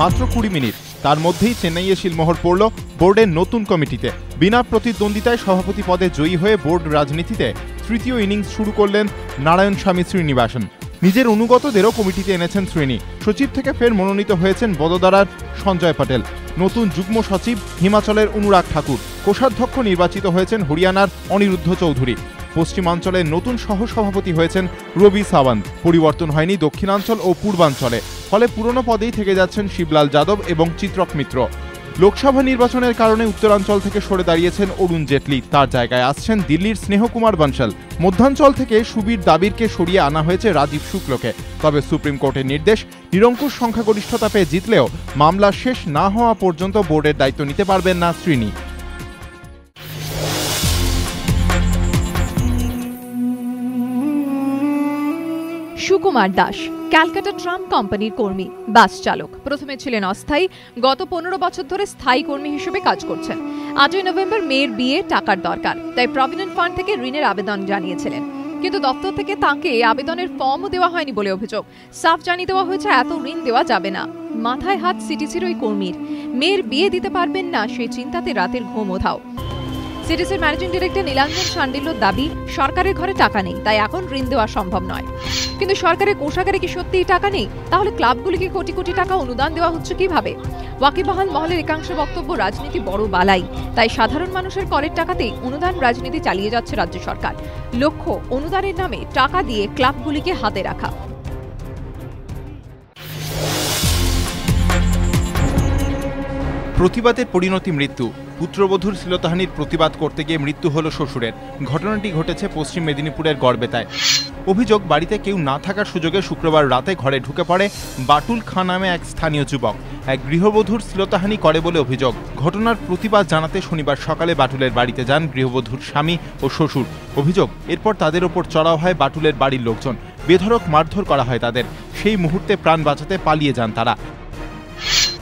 মাত্র 20 মিনিট। তার মধ্যেই চেন্নাইয়ে শিলমোহর পড়ল বোর্ডের নতুন কমিটিতে। বিনা প্রতিদ্বন্দ্বিতায় সভাপতি পদে জয়ী হয়ে বোর্ড রাজনীতিতে তৃতীয় ইনিংস শুরু করলেন নারায়ণস্বামী শ্রীনিবাসন। নিজের অনুগতদেরও কমিটিতে এনেছেন শ্রীনি। সচিব থেকে ফের মনোনীত হয়েছেন বদোদরার সঞ্জয় পটেল। নতুন যুগ্ম সচিব হিমাচলের অনুরাগ ঠাকুর। কোষাধ্যক্ষ নির্বাচিত হয়েছেন হরিয়ানার অনিরুদ্ধ চৌধুরী। পশ্চিমাঞ্চলের নতুন সহসভাপতি হয়েছেন রবি সাওয়ান্ত। পরিবর্তন হয়নি দক্ষিণাঞ্চল ও পূর্বাঞ্চলে, ফলে পুরনো পদেই থেকে যাচ্ছেন শিবলাল যাদব এবং চিত্রক মিত্র। লোকসভা নির্বাচনের কারণে উত্তরাঞ্চল থেকে সরে দাঁড়িয়েছেন অরুণ জেটলি। তার জায়গায় আসছেন দিল্লির স্নেহকুমার বানশাল। মধ্যাঞ্চল থেকে সুবীর দাবিরকে সরিয়ে আনা হয়েছে রাজীব শুক্লকে। তবে সুপ্রিম কোর্টের নির্দেশ, নিরঙ্কুশ সংখ্যাগরিষ্ঠতা পেয়ে জিতলেও মামলা শেষ না হওয়া পর্যন্ত বোর্ডের দায়িত্ব নিতে পারবেন না শ্রীনি। সুকুমার দাস ক্যালকাটা ট্রাম কোম্পানির কর্মী, বাস চালক। প্রথমে ছিলেন অস্থায়ী, গত 15 বছর ধরে স্থায়ী কর্মী হিসেবে কাজ করছেন। 8ই নভেম্বর মেয়ের বিয়ে, টাকার দরকার, তাই প্রভিডেন্ট ফান্ড থেকে ঋণের আবেদন জানিয়েছিলেন। কিন্তু দপ্তর থেকে তাঁকে আবেদনের ফর্মও দেওয়া হয়নি বলে অভিযোগ। সাফ জানিয়ে দেওয়া হয়েছে এত ঋণ দেওয়া যাবে না। মাথায় হাত সিটিসির ওই কর্মীর। মেয়ের বিয়ে দিতে পারবেন না সেই চিন্তাতে রাতের ঘুম ওধাও। সিটিসির ম্যানেজিং ডিরেক্টর নীলাঞ্জন শান্ডিল্যর দাবি, সরকারের ঘরে টাকা নেই, তাই এখন ঋণ দেওয়া সম্ভব নয়। কিন্তু সরকারের কোষাগারে কি সত্যিই টাকা নেই? তাহলে ক্লাবগুলিকে কোটি কোটি টাকা অনুদান দেওয়া হচ্ছে কিভাবে? ওয়াকিবহাল মহলের একাংশ বক্তব্য, রাজনীতি বড় বালাই, তাই সাধারণ মানুষের করের টাকাতেই অনুদান রাজনীতি চালিয়ে যাচ্ছে রাজ্য সরকার। লক্ষ্য অনুদানের নামে টাকা দিয়ে ক্লাবগুলিকে হাতে রাখা। প্রতিবাদের পরিণতি মৃত্যু। পুত্রবধূর শ্লীলতাহানির প্রতিবাদ করতে গিয়ে মৃত্যু হল শ্বশুরের। ঘটনাটি ঘটেছে পশ্চিম মেদিনীপুরের গড়বেতায়। অভিযোগ, বাড়িতে কেউ না থাকার সুযোগে শুক্রবার রাতে ঘরে ঢুকে পড়ে বাটুল খাঁ নামে এক স্থানীয় যুবক। এক গৃহবধূর শ্লীলতাহানি করে বলে অভিযোগ। ঘটনার প্রতিবাদ জানাতে শনিবার সকালে বাটুলের বাড়িতে যান গৃহবধূর স্বামী ও শ্বশুর। অভিযোগ, এরপর তাদের ওপর চড়াও হয় বাটুলের বাড়ির লোকজন। বেধড়ক মারধর করা হয় তাদের। সেই মুহূর্তে প্রাণ বাঁচাতে পালিয়ে যান তারা।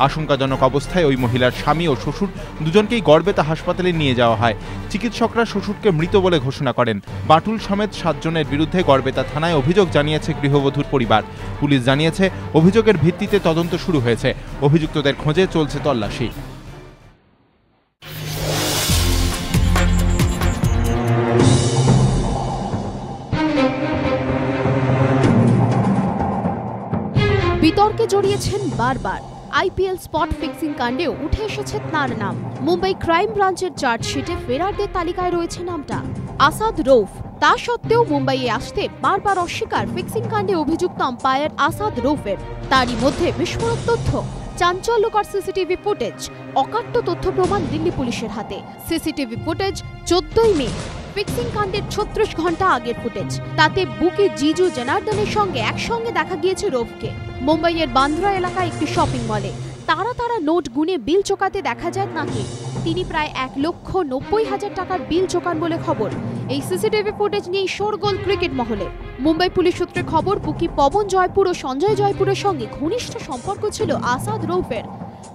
আশঙ্কাজনক অবস্থায় ওই মহিলার স্বামী ও শ্বশুর দুজনকেই গড়বেতা হাসপাতালে নিয়ে যাওয়া হয়। চিকিৎসকরা শ্বশুরকে মৃত বলে ঘোষণা করেন। বাটুল সমেত 7 জনের বিরুদ্ধে গড়বেতা থানায় অভিযোগ জানিয়েছে গৃহবধূর পরিবার। পুলিশ জানিয়েছে, অভিযোগের ভিত্তিতে তদন্ত শুরু হয়েছে। অভিযুক্তদের খোঁজে চলছে তল্লাশি। বিতর্কে জড়িয়েছেন বারবার। আইপিএল স্পট ফিক্সিং কাণ্ডেও উঠে এসেছে তার নাম। মুম্বাই ক্রাইম ব্রাঞ্চের চার্জশিটে ফেরারদের তালিকায় রয়েছে নামটা আসাদ রৌফ। তা সত্ত্বেও মুম্বাইয়ে আসতে বারবার অস্বীকার ফিক্সিং কাণ্ডে অভিযুক্ত আম্পায়ার আসাদ রৌফের। তারই মধ্যে বিস্ফোরক তথ্য, চাঞ্চল্যকর সিসিটিভি ফুটেজ, অকাট্য তথ্য প্রমাণ দিল্লি পুলিশের হাতে। সিসিটিভি ফুটেজ 14ই মে, ফিক্সিং কাণ্ডের 36 ঘন্টা আগের ফুটেজ। তাতে বুকি জিজু জনার্দনের সঙ্গে একসঙ্গে দেখা গিয়েছে রৌফকে মুম্বাইয়ের বান্দ্রা এলাকায় একটি শপিং মলে। তারা নোট গুনে বিল চোকাতে দেখা যায় তাঁকে। তিনি প্রায় 1,90,000 টাকার বিল চোকান বলে খবর। এই সিসিটিভি ফুটেজ নিয়ে শোরগোল ক্রিকেট মহলে। মুম্বাই পুলিশ সূত্রে খবর, বুকি পবন জয়পুর ও সঞ্জয় জয়পুরের সঙ্গে ঘনিষ্ঠ সম্পর্ক ছিল আসাদ রৌফের,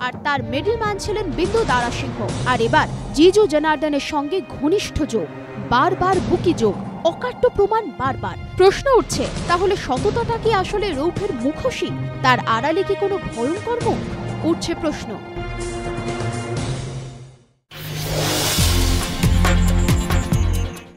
আর তার মিডলম্যান ছিলেন বিন্দু দারা সিংহ। আর এবার জিজু জনার্দনের সঙ্গে ঘনিষ্ঠ যোগ, বারবার বুকি যোগ, অকাট্য প্রমাণ বারবার। প্রশ্ন উঠছে, তাহলে সততাটা কি আসলে রৌফের মুখোশী? তার আড়ালে কি কোনো ভয়ঙ্কর মুখ? উঠছে প্রশ্ন।